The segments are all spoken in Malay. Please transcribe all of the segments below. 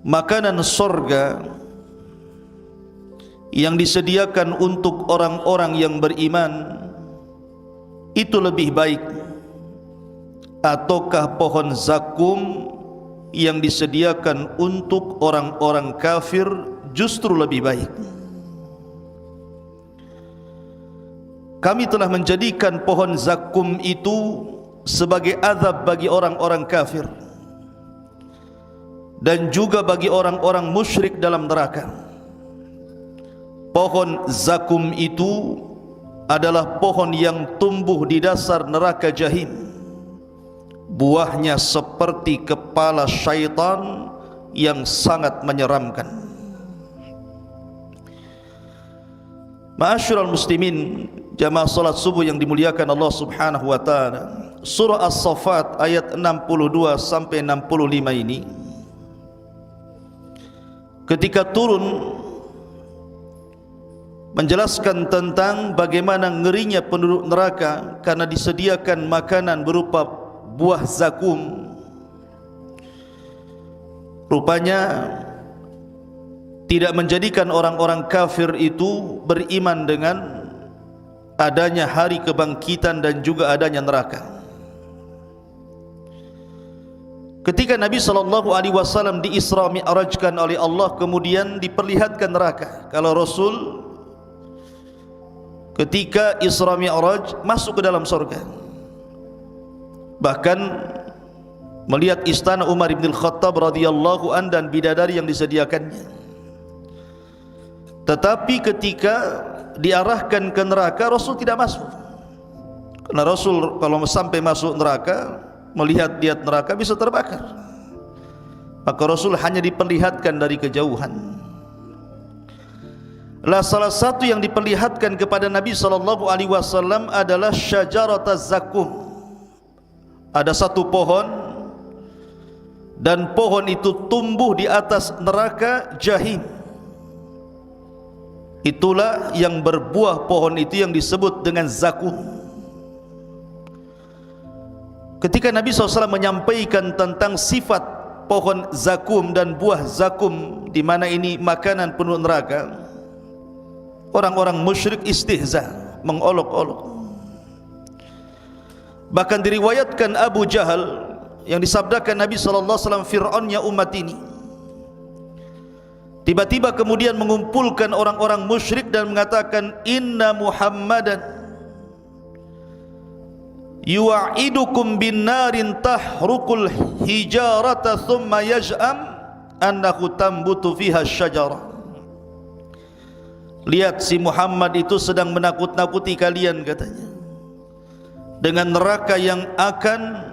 makanan surga yang disediakan untuk orang-orang yang beriman itu lebih baik, ataukah pohon zakum yang disediakan untuk orang-orang kafir justru lebih baik? Kami telah menjadikan pohon zakum itu sebagai azab bagi orang-orang kafir dan juga bagi orang-orang musyrik dalam neraka. Pohon zakum itu adalah pohon yang tumbuh di dasar neraka jahim. Buahnya seperti kepala syaitan yang sangat menyeramkan. Ma'asyiral muslimin, jamaah salat subuh yang dimuliakan Allah Subhanahu wa taala. Surah As-Saffat ayat 62 sampai 65 ini ketika turun menjelaskan tentang bagaimana ngerinya penduduk neraka karena disediakan makanan berupa buah zakum. Rupanya tidak menjadikan orang-orang kafir itu beriman dengan adanya hari kebangkitan dan juga adanya neraka. Ketika Nabi SAW di Isra Mi'rajkan oleh Allah, kemudian diperlihatkan neraka. Kalau Rasul ketika Isra Mi'raj masuk ke dalam surga, bahkan melihat istana Umar bin Khattab radhiyallahu an dan bidadari yang disediakannya. Tetapi ketika diarahkan ke neraka, Rasul tidak masuk. Karena Rasul kalau sampai masuk neraka, melihat-lihat neraka bisa terbakar. Maka Rasul hanya diperlihatkan dari kejauhan. Lah salah satu yang diperlihatkan kepada Nabi SAW adalah syajarataz zakum. Ada satu pohon, dan pohon itu tumbuh di atas neraka jahim. Itulah yang berbuah pohon itu yang disebut dengan zakum. Ketika Nabi SAW menyampaikan tentang sifat pohon zakum dan buah zakum, di mana ini makanan penuh neraka, orang-orang musyrik istihza, mengolok-olok. Bahkan diriwayatkan Abu Jahal yang disabdakan Nabi SAW, Fir'aunnya umat ini, tiba-tiba kemudian mengumpulkan orang-orang musyrik dan mengatakan, Inna Muhammadan yuwa'idukum bin narin tahrukul hijarata thumma yaj'am annahu tambutu fiha syajarah. Lihat, si Muhammad itu sedang menakut-nakuti kalian, katanya, dengan neraka yang akan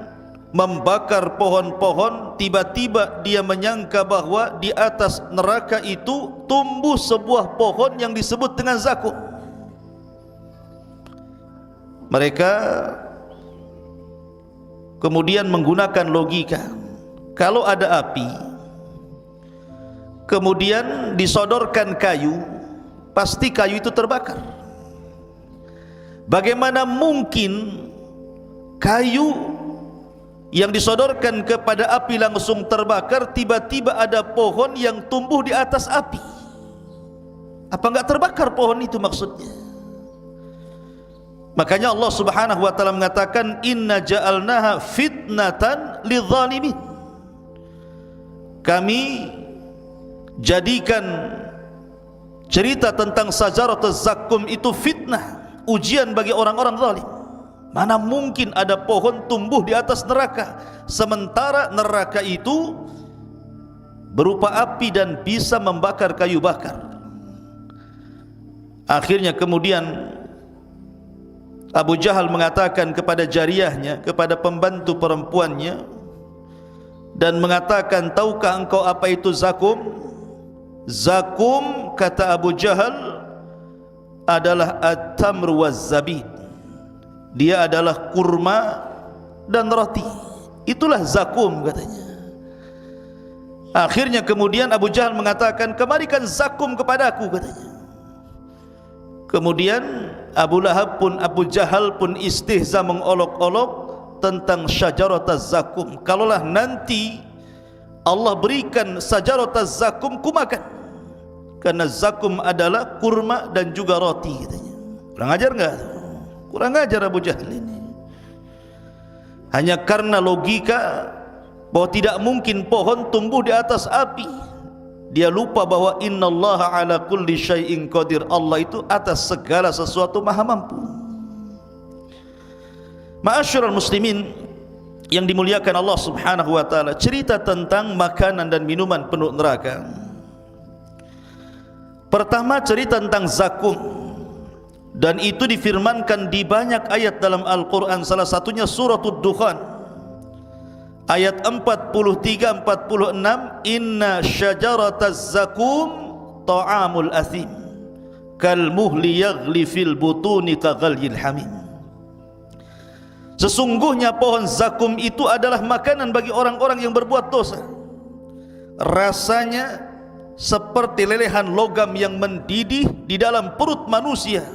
membakar pohon-pohon. Tiba-tiba dia menyangka bahwa di atas neraka itu tumbuh sebuah pohon yang disebut dengan zakum. Mereka kemudian menggunakan logika. Kalau ada api kemudian disodorkan kayu, pasti kayu itu terbakar. Bagaimana mungkin kayu yang disodorkan kepada api langsung terbakar, tiba-tiba ada pohon yang tumbuh di atas api? Apa enggak terbakar pohon itu maksudnya? Makanya Allah Subhanahu wa taala mengatakan, inna ja'alnaha fitnatan lidzalimin. Kami jadikan cerita tentang syajaratuz zakum itu fitnah, ujian bagi orang-orang zalim. Mana mungkin ada pohon tumbuh di atas neraka, sementara neraka itu berupa api dan bisa membakar kayu bakar. Akhirnya kemudian Abu Jahal mengatakan kepada jariyahnya, kepada pembantu perempuannya, dan mengatakan, tahukah engkau apa itu zakum? Zakum, kata Abu Jahal, adalah at-tamr waz zabid. Dia adalah kurma dan roti. Itulah zakum, katanya. Akhirnya kemudian Abu Jahal mengatakan, kemarikan zakum kepadaku, katanya. Kemudian Abu Lahab pun, Abu Jahal pun istihza, mengolok-olok tentang syajarataz zakum. Kalaulah nanti Allah berikan sajarataz zakum, ku makan. Karena zakum adalah kurma dan juga roti katanya. Kurang ajar enggak? Kurang ajar Abu Jahal ini. Hanya karena logika bahwa tidak mungkin pohon tumbuh di atas api, dia lupa bahwa innallaha ala kulli syai'in qadir. Allah itu atas segala sesuatu maha mampu. Ma'asyiral muslimin yang dimuliakan Allah Subhanahu wa taala, cerita tentang makanan dan minuman penduduk neraka. Pertama, cerita tentang zakum, dan itu difirmankan di banyak ayat dalam Al-Quran. Salah satunya suratul Dukhan ayat 43-46, inna syajarataz zakum ta'amul athim kal muhli yaghli fil butuni kaghalyil hamim. Sesungguhnya pohon zakum itu adalah makanan bagi orang-orang yang berbuat dosa. Rasanya seperti lelehan logam yang mendidih di dalam perut manusia,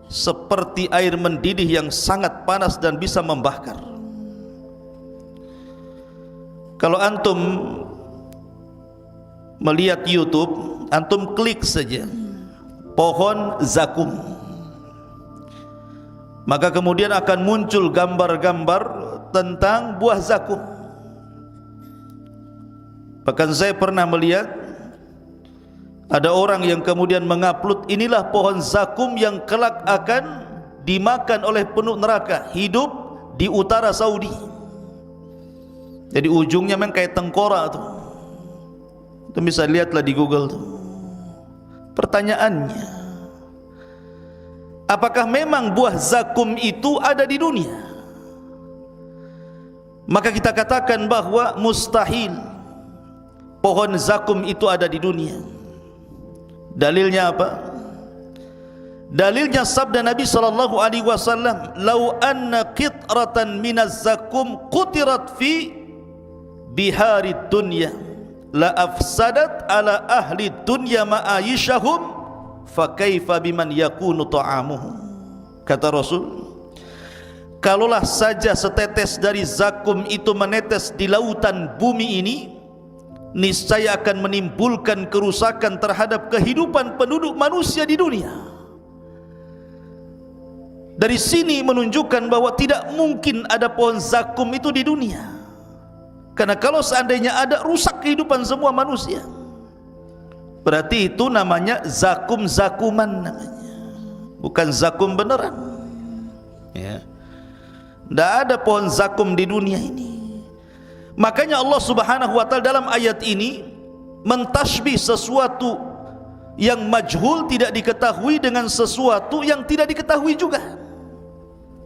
seperti air mendidih yang sangat panas dan bisa membakar. Kalau antum melihat YouTube, antum klik saja pohon zakum, maka kemudian akan muncul gambar-gambar tentang buah zakum. Bahkan saya pernah melihat ada orang yang kemudian mengupload, inilah pohon zakum yang kelak akan dimakan oleh penduduk neraka, hidup di utara Saudi. Jadi ujungnya memang kayak tengkorak tuh. Itu bisa lihatlah di Google tuh. Pertanyaannya, apakah memang buah zakum itu ada di dunia? Maka kita katakan bahwa mustahil pohon zakum itu ada di dunia. Dalilnya apa? Dalilnya sabda Nabi sallallahu alaihi wasallam, "Lau anna qitratan minaz zakum qutirat fi biharid dunya la afsadat ala ahli dunya ma'ayishahum fa kaifa biman yakunu ta'amuhum." Kata Rasul, kalaulah saja setetes dari zakum itu menetes di lautan bumi ini, niscaya akan menimbulkan kerusakan terhadap kehidupan penduduk manusia di dunia. Dari sini menunjukkan bahwa tidak mungkin ada pohon zakum itu di dunia. Karena kalau seandainya ada, rusak kehidupan semua manusia. Berarti itu namanya zakum-zakuman namanya, bukan zakum beneran. Ya. Tidak ada pohon zakum di dunia ini. Makanya Allah Subhanahu wa taala dalam ayat ini mentasbih sesuatu yang majhul, tidak diketahui, dengan sesuatu yang tidak diketahui juga.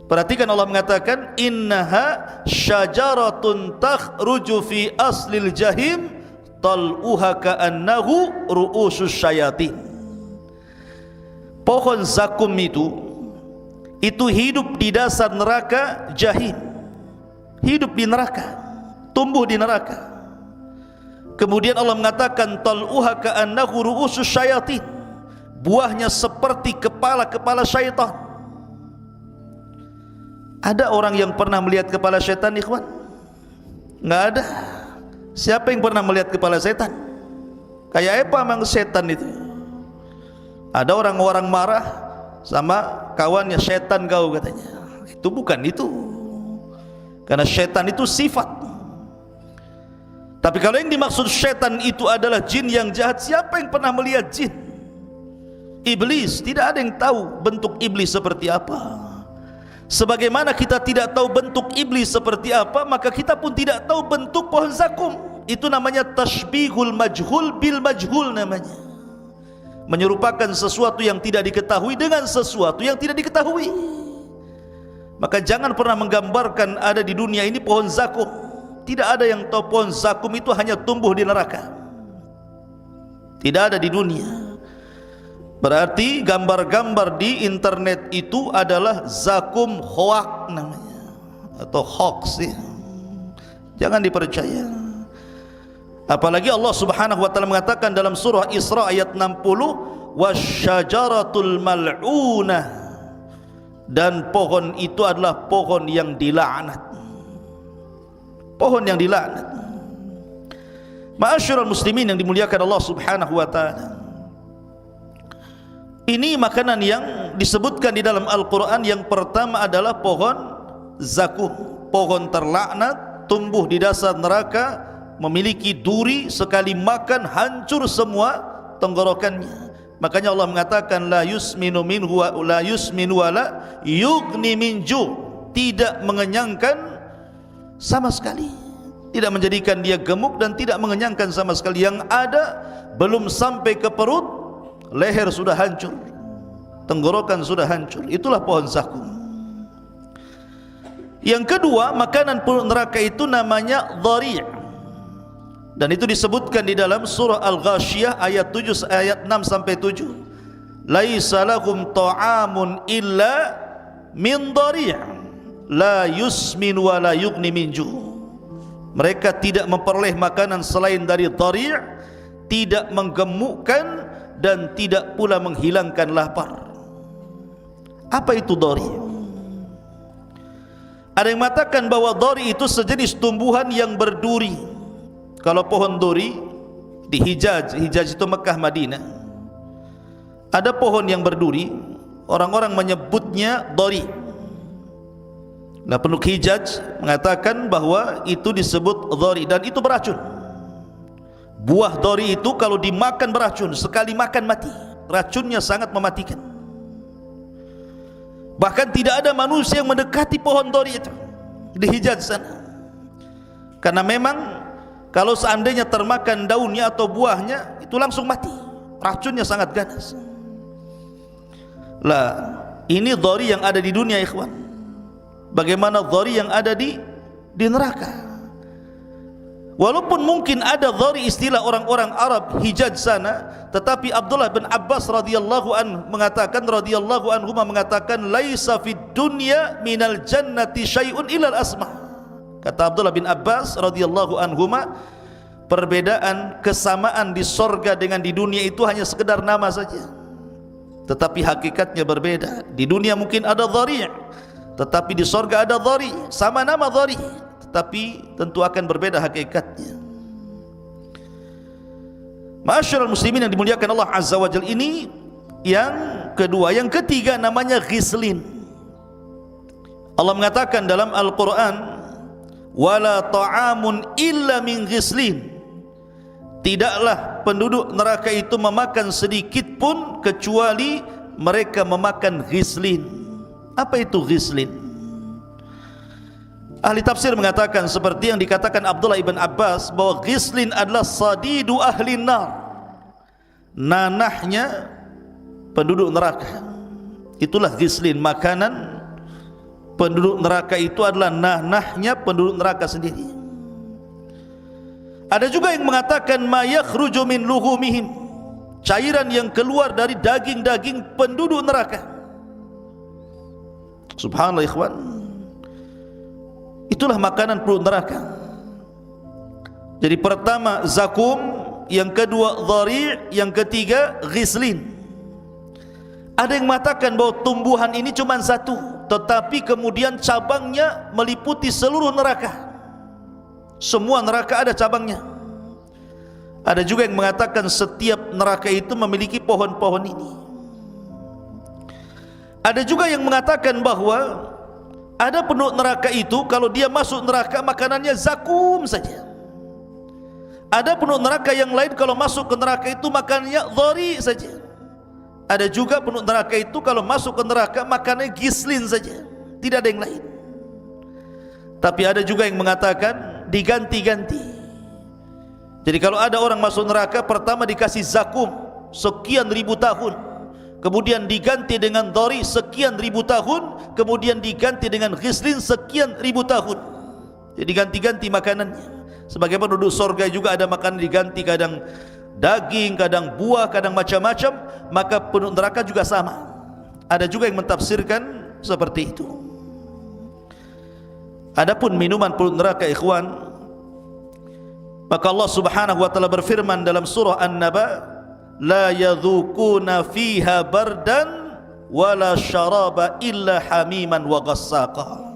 Perhatikan Allah mengatakan, innaha syajaratun takhruju fi aslil jahim tal'uha ka'annahu ru'usus syayatin. Pohon zakum itu hidup di dasar neraka jahim, hidup di neraka, tumbuh di neraka. Kemudian Allah mengatakan tal'uha ka'annahu ru'usus syayatin, buahnya seperti kepala-kepala syaitan. Ada orang yang pernah melihat kepala syaitan, ikhwan? Enggak ada. Siapa yang pernah melihat kepala setan? Kayak apa memang setan itu? Ada orang-orang marah sama kawannya, setan kau katanya. Itu bukan itu. Karena setan itu sifat. Tapi kalau yang dimaksud setan itu adalah jin yang jahat, siapa yang pernah melihat jin? Iblis, tidak ada yang tahu bentuk iblis seperti apa. Sebagaimana kita tidak tahu bentuk iblis seperti apa, maka kita pun tidak tahu bentuk pohon zakum. Itu namanya tashbihul majhul bil majhul namanya. Menyerupakan sesuatu yang tidak diketahui dengan sesuatu yang tidak diketahui. Maka jangan pernah menggambarkan ada di dunia ini pohon zakum. Tidak ada yang tahu pohon zakum itu hanya tumbuh di neraka. Tidak ada di dunia. Berarti gambar-gambar di internet itu adalah zakum hoax namanya, atau hoax ya. Jangan dipercaya. Apalagi Allah Subhanahu wa taala mengatakan dalam surah Isra ayat 60, wasyajaratul mal'unah, dan pohon itu adalah pohon yang dilaknat. Pohon yang dilaknat. Ma'asyiral muslimin yang dimuliakan Allah Subhanahu wa taala, ini makanan yang disebutkan di dalam Al-Quran. Yang pertama adalah pohon zakum, pohon terlaknat, tumbuh di dasar neraka, memiliki duri, sekali makan hancur semua tenggorokannya. Makanya Allah mengatakan la yusminu minhu wa la yusminu wa la yughni min ju', tidak mengenyangkan sama sekali, tidak menjadikan dia gemuk dan tidak mengenyangkan sama sekali. Yang ada belum sampai ke perut, leher sudah hancur, tenggorokan sudah hancur. Itulah pohon zakum. Yang kedua, makanan penduduk neraka itu namanya dhari', dan itu disebutkan di dalam surah Al-Ghasyiyah ayat 7, ayat 6 sampai 7. Laisa lahum ta'amun illa min dhari' la yusmin wa la yughni min ju'. Mereka tidak memperoleh makanan selain dari dhari', tidak menggemukkan dan tidak pula menghilangkan lapar. Apa itu dhari'? Ada yang mengatakan bahwa dhari' itu sejenis tumbuhan yang berduri. Kalau pohon duri di Hijaz, Hijaz itu Mekah Madinah, ada pohon yang berduri, orang-orang menyebutnya dhari'. Nah, penduduk Hijaz mengatakan bahwa itu disebut dhari' dan itu beracun. Buah dhari' itu kalau dimakan beracun, sekali makan mati. Racunnya sangat mematikan. Bahkan tidak ada manusia yang mendekati pohon dhari' itu di Hijaz sana, karena memang kalau seandainya termakan daunnya atau buahnya, itu langsung mati. Racunnya sangat ganas. Lah, ini dhari' yang ada di dunia, ikhwan. Bagaimana dhari' yang ada di neraka? Walaupun mungkin ada dhari' istilah orang-orang Arab Hijaz sana, tetapi Abdullah bin Abbas radhiyallahu anhu mengatakan laisa fid dunya minal jannati syai'un ilal asma'. Kata Abdullah bin Abbas radhiyallahu anhuma, perbedaan kesamaan di sorga dengan di dunia itu hanya sekedar nama saja, tetapi hakikatnya berbeda. Di dunia mungkin ada dhari', tetapi di sorga ada dhari', sama nama dhari', tetapi tentu akan berbeda hakikatnya. Ma'asyiral muslimin yang dimuliakan Allah Azza wa Jalla, ini yang kedua. Yang ketiga namanya ghislin. Allah mengatakan dalam Al-Quran, wala ta'amun illa min ghislin, tidaklah penduduk neraka itu memakan sedikit pun kecuali mereka memakan ghislin. Apa itu ghislin? Ahli tafsir mengatakan seperti yang dikatakan Abdullah ibn Abbas, bahwa ghislin adalah sadidu ahli nar, nanahnya penduduk neraka. Itulah ghislin, makanan penduduk neraka itu adalah nanahnya penduduk neraka sendiri. Ada juga yang mengatakan ma yakhruju min luhumihim, cairan yang keluar dari daging-daging penduduk neraka. Subhanallah, ikhwan. Itulah makanan penduduk neraka. Jadi pertama zakum, yang kedua dhari', yang ketiga ghislin. Ada yang mengatakan bahwa tumbuhan ini cuma satu, tetapi kemudian cabangnya meliputi seluruh neraka. Semua neraka ada cabangnya. Ada juga yang mengatakan setiap neraka itu memiliki pohon-pohon ini. Ada juga yang mengatakan bahwa ada penduduk neraka itu kalau dia masuk neraka makanannya zakum saja. Ada penduduk neraka yang lain kalau masuk ke neraka itu makanannya dhari' saja. Ada juga penduduk neraka itu kalau masuk ke neraka makanannya ghislin saja, tidak ada yang lain. Tapi ada juga yang mengatakan diganti-ganti. Jadi kalau ada orang masuk neraka, pertama dikasih zakum sekian ribu tahun, kemudian diganti dengan dhari' sekian ribu tahun, kemudian diganti dengan ghislin sekian ribu tahun. Jadi ganti-ganti makanannya. Sebagaimana penduduk surga juga ada makanan diganti, kadang daging, kadang buah, kadang macam-macam. Maka penduduk neraka juga sama. Ada juga yang mentafsirkan seperti itu. Adapun minuman penduduk neraka, ikhwan, maka Allah Subhanahu wa taala berfirman dalam surah An-Naba, la yadhukuna fiha bardan wala syaraba illa hamiman wa ghassaqa.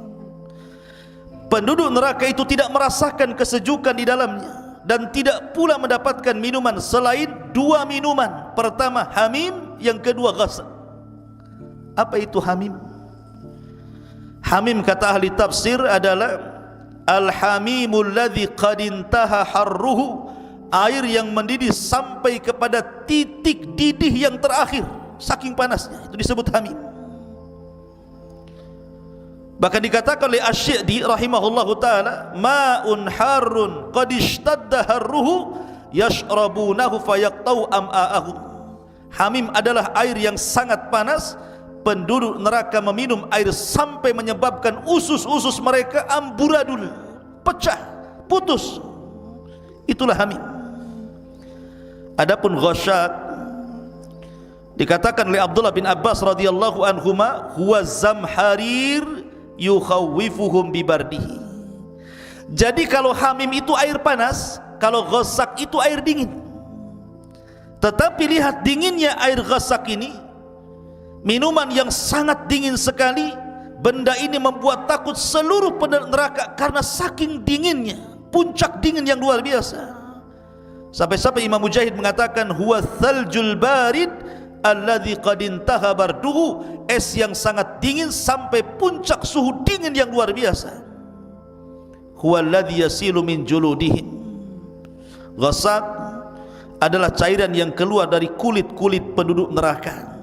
Penduduk neraka itu tidak merasakan kesejukan di dalamnya, dan tidak pula mendapatkan minuman selain dua minuman. Pertama hamim, yang kedua ghasaq. Apa itu hamim? Hamim kata ahli tafsir adalah al-hamimul ladzi qad intaha harruhu, air yang mendidih sampai kepada titik didih yang terakhir, saking panasnya, itu disebut hamim. Bahkan dikatakan oleh Asy-Syi'di rahimahullahu taala, ma'un harrun qad ishtadda harruhu yashrabunahu fayaqtau am'a'ahum. Hamim adalah air yang sangat panas, penduduk neraka meminum air sampai menyebabkan usus-usus mereka amburadul, pecah, putus. Itulah hamim. Adapun ghasaq dikatakan oleh Abdullah bin Abbas radhiyallahu anhuma, huwa zamharir yukhawwifuhum bibardihi. Jadi kalau hamim itu air panas, kalau ghasaq itu air dingin. Tetapi lihat dinginnya air ghasaq ini, minuman yang sangat dingin sekali. Benda ini membuat takut seluruh penduduk neraka karena saking dinginnya, puncak dingin yang luar biasa. Sampai-sampai Imam Mujahid mengatakan, huwa thaljul barid alladzi qad intaha barduhu, es yang sangat dingin sampai puncak suhu dingin yang luar biasa. Huwa alladzi yasilu min juludihim. Ghasaq adalah cairan yang keluar dari kulit-kulit penduduk neraka.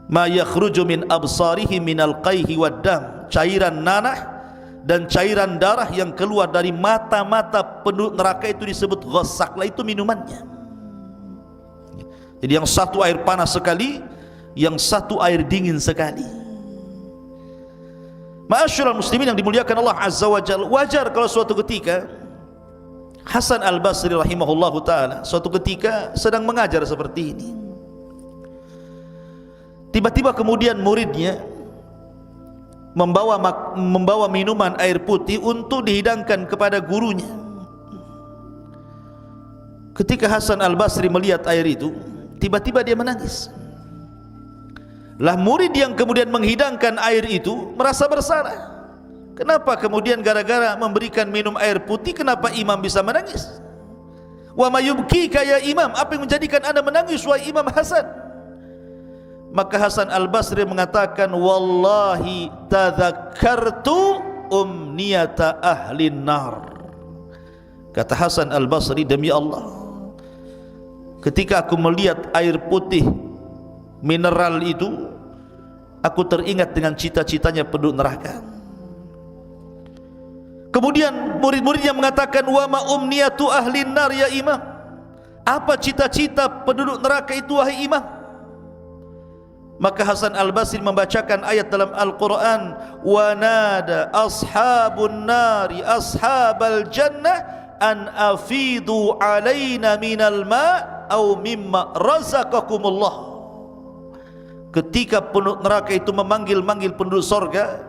Ma yakhruju min absarihim minal qayhi wad dam, cairan nanah dan cairan darah yang keluar dari mata-mata penduduk neraka itu disebut ghasaq, lah itu minumannya. Jadi yang satu air panas sekali, yang satu air dingin sekali. Ma'asyiral muslimin yang dimuliakan Allah Azza wa Jalla, wajar kalau suatu ketika Hasan Al-Basri rahimahullahu taala suatu ketika sedang mengajar seperti ini, tiba-tiba kemudian muridnya membawa minuman air putih untuk dihidangkan kepada gurunya. Ketika Hasan Al-Basri melihat air itu, tiba-tiba dia menangis. Lah murid yang kemudian menghidangkan air itu merasa bersalah. Kenapa kemudian gara-gara memberikan minum air putih, kenapa imam bisa menangis? Wa mayubkika ya imam, apa yang menjadikan anda menangis wahai Imam Hasan? Maka Hasan Al-Basri mengatakan, wallahi tadzakartu umniyata ahlin nar. Kata Hasan Al-Basri, demi Allah, ketika aku melihat air putih mineral itu, aku teringat dengan cita-citanya penduduk neraka. Kemudian murid-muridnya mengatakan, wa ma umniyatu ahlin nar ya imam, apa cita-cita penduduk neraka itu wahai imam? Maka Hasan Al-Basri membacakan ayat dalam Al-Quran, wa nada ashabun nari ashabal jannah an afidu alaina minal ma' au mimma razaqakumullah. Ketika penduduk neraka itu memanggil-manggil penduduk sorga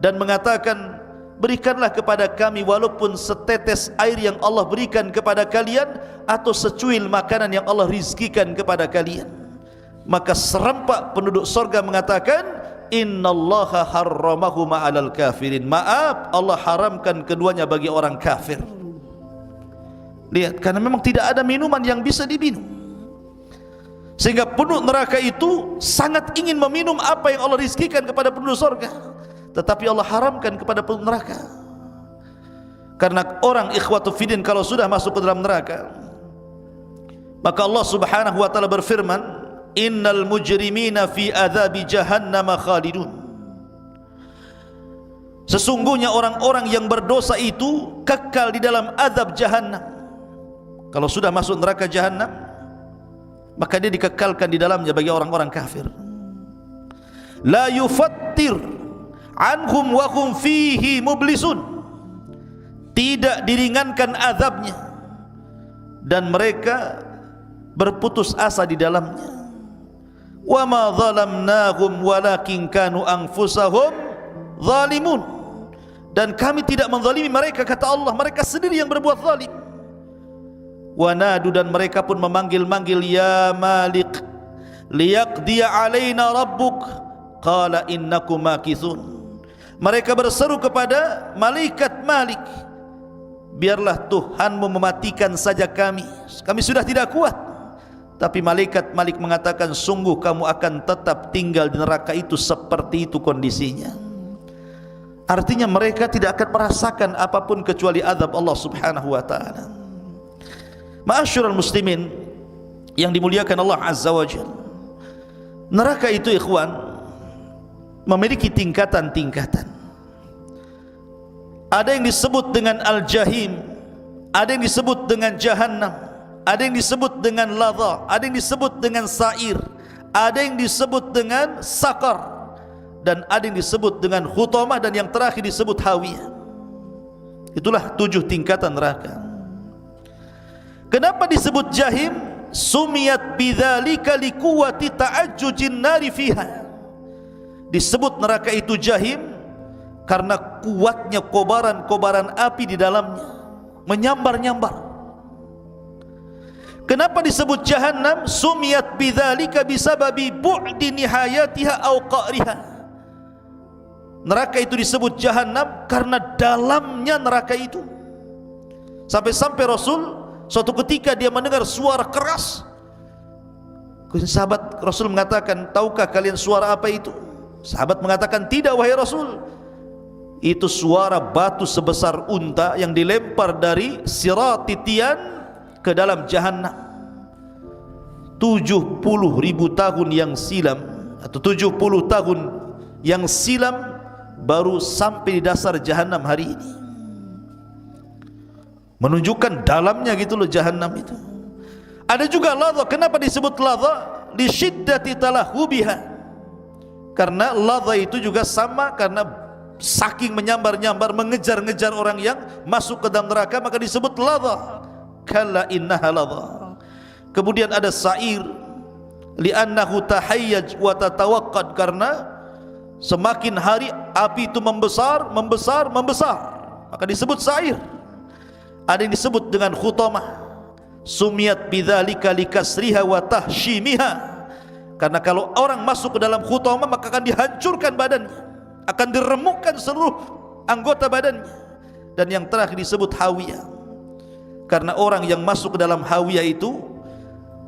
dan mengatakan, berikanlah kepada kami walaupun setetes air yang Allah berikan kepada kalian, atau secuil makanan yang Allah rizkikan kepada kalian. Maka serempak penduduk sorga mengatakan, innallaha harramahu ma'alal kafirin, maaf, Allah haramkan keduanya bagi orang kafir. Lihat, karena memang tidak ada minuman yang bisa diminum, sehingga penduduk neraka itu sangat ingin meminum apa yang Allah rizkikan kepada penduduk sorga, tetapi Allah haramkan kepada penduduk neraka. Karena orang ikhwatu fiddin kalau sudah masuk ke dalam neraka, maka Allah subhanahu wa ta'ala berfirman, innal mujrimina fi adzabi jahannam khalidun. Sesungguhnya orang-orang yang berdosa itu kekal di dalam azab jahannam. Kalau sudah masuk neraka jahannam, maka dia dikekalkan di dalamnya bagi orang-orang kafir. La yufattir anhum wa hum fihi mublisun, tidak diringankan azabnya dan mereka berputus asa di dalamnya. Wa ma zalamnahum walakin kanu anfusahum zalimun, dan kami tidak menzalimi mereka, kata Allah, mereka sendiri yang berbuat zalim. Wa nadu, dan mereka pun memanggil-manggil, ya Malik liyaqdiya alaina rabbuk qala innakum makithun. Mereka berseru kepada malaikat Malik, biarlah Tuhanmu mematikan saja kami sudah tidak kuat. Tapi malaikat Malik mengatakan, sungguh kamu akan tetap tinggal di neraka itu seperti itu kondisinya. Artinya mereka tidak akan merasakan apapun kecuali azab Allah Subhanahu wa taala. Ma'asyiral muslimin yang dimuliakan Allah Azza wa Jalla, neraka itu ikhwan memiliki tingkatan-tingkatan. Ada yang disebut dengan al-jahim, ada yang disebut dengan jahannam, ada yang disebut dengan ladha, ada yang disebut dengan sa'ir, ada yang disebut dengan sakar, dan ada yang disebut dengan khutamah, dan yang terakhir disebut hawiyah. Itulah 7 tingkatan neraka. Kenapa disebut jahim? Sumiyat bidzalika liquwati ta'ajjujin nari fiha. Disebut neraka itu jahim karena kuatnya kobaran-kobaran api di dalamnya, menyambar-nyambar. Kenapa disebut jahannam? Sumiyat bidzalika bisababi bu'di nihayatiha aw qa'riha. Neraka itu disebut jahannam karena dalamnya neraka itu. Sampai-sampai Rasul suatu ketika dia mendengar suara keras. Sahabat Rasul mengatakan, tahukah kalian suara apa itu? Sahabat mengatakan, tidak wahai Rasul. Itu suara batu sebesar unta yang dilempar dari sirat titian ke dalam jahannam. 70.000 tahun yang silam, atau 70 tahun yang silam, baru sampai di dasar jahannam hari ini. Menunjukkan dalamnya gitu loh jahannam itu. Ada juga ladha. Kenapa disebut ladha? Li syiddati talahubiha. Karena ladha itu juga sama, karena saking menyambar-nyambar, mengejar-ngejar orang yang masuk ke dalam neraka, maka disebut ladha. Kalla innaha ladha. Kemudian ada sa'ir, li'annahu tahayyaj wa tatawaqqad, karena semakin hari api itu membesar, maka disebut sa'ir. Ada yang disebut dengan khutamah, sumiyat bidzalika likasriha wa tahshimiha, karena kalau orang masuk ke dalam khutamah maka akan dihancurkan badannya, akan diremukkan seluruh anggota badannya. Dan yang terakhir disebut hawiyah, karena orang yang masuk ke dalam hawiyah itu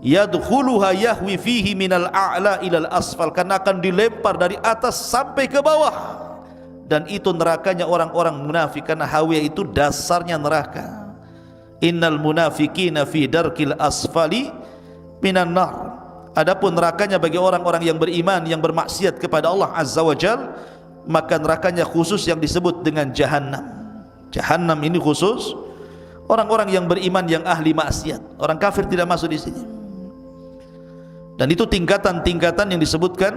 yadkhuluha yahwi fihi minal a'la ilal asfal, karena akan dilempar dari atas sampai ke bawah. Dan itu nerakanya orang-orang munafik, karena hawiyah itu dasarnya neraka. Innal munafiqina fi darkil asfali minan nar. Adapun nerakanya bagi orang-orang yang beriman, yang bermaksiat kepada Allah Azza wa Jal, maka nerakanya khusus yang disebut dengan jahannam. Jahannam ini khusus orang-orang yang beriman, yang ahli maksiat. Orang kafir tidak masuk di sini. Dan itu tingkatan-tingkatan yang disebutkan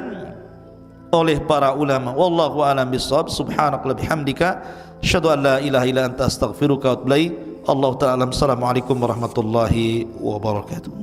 oleh para ulama. Wallahu a'lam bishawab. Subhanakallahumma bihamdika, asyhadu an la ilaha illa anta, astaghfiruka wa atubu ilaik. Allah ta'ala. Assalamualaikum warahmatullahi wabarakatuh.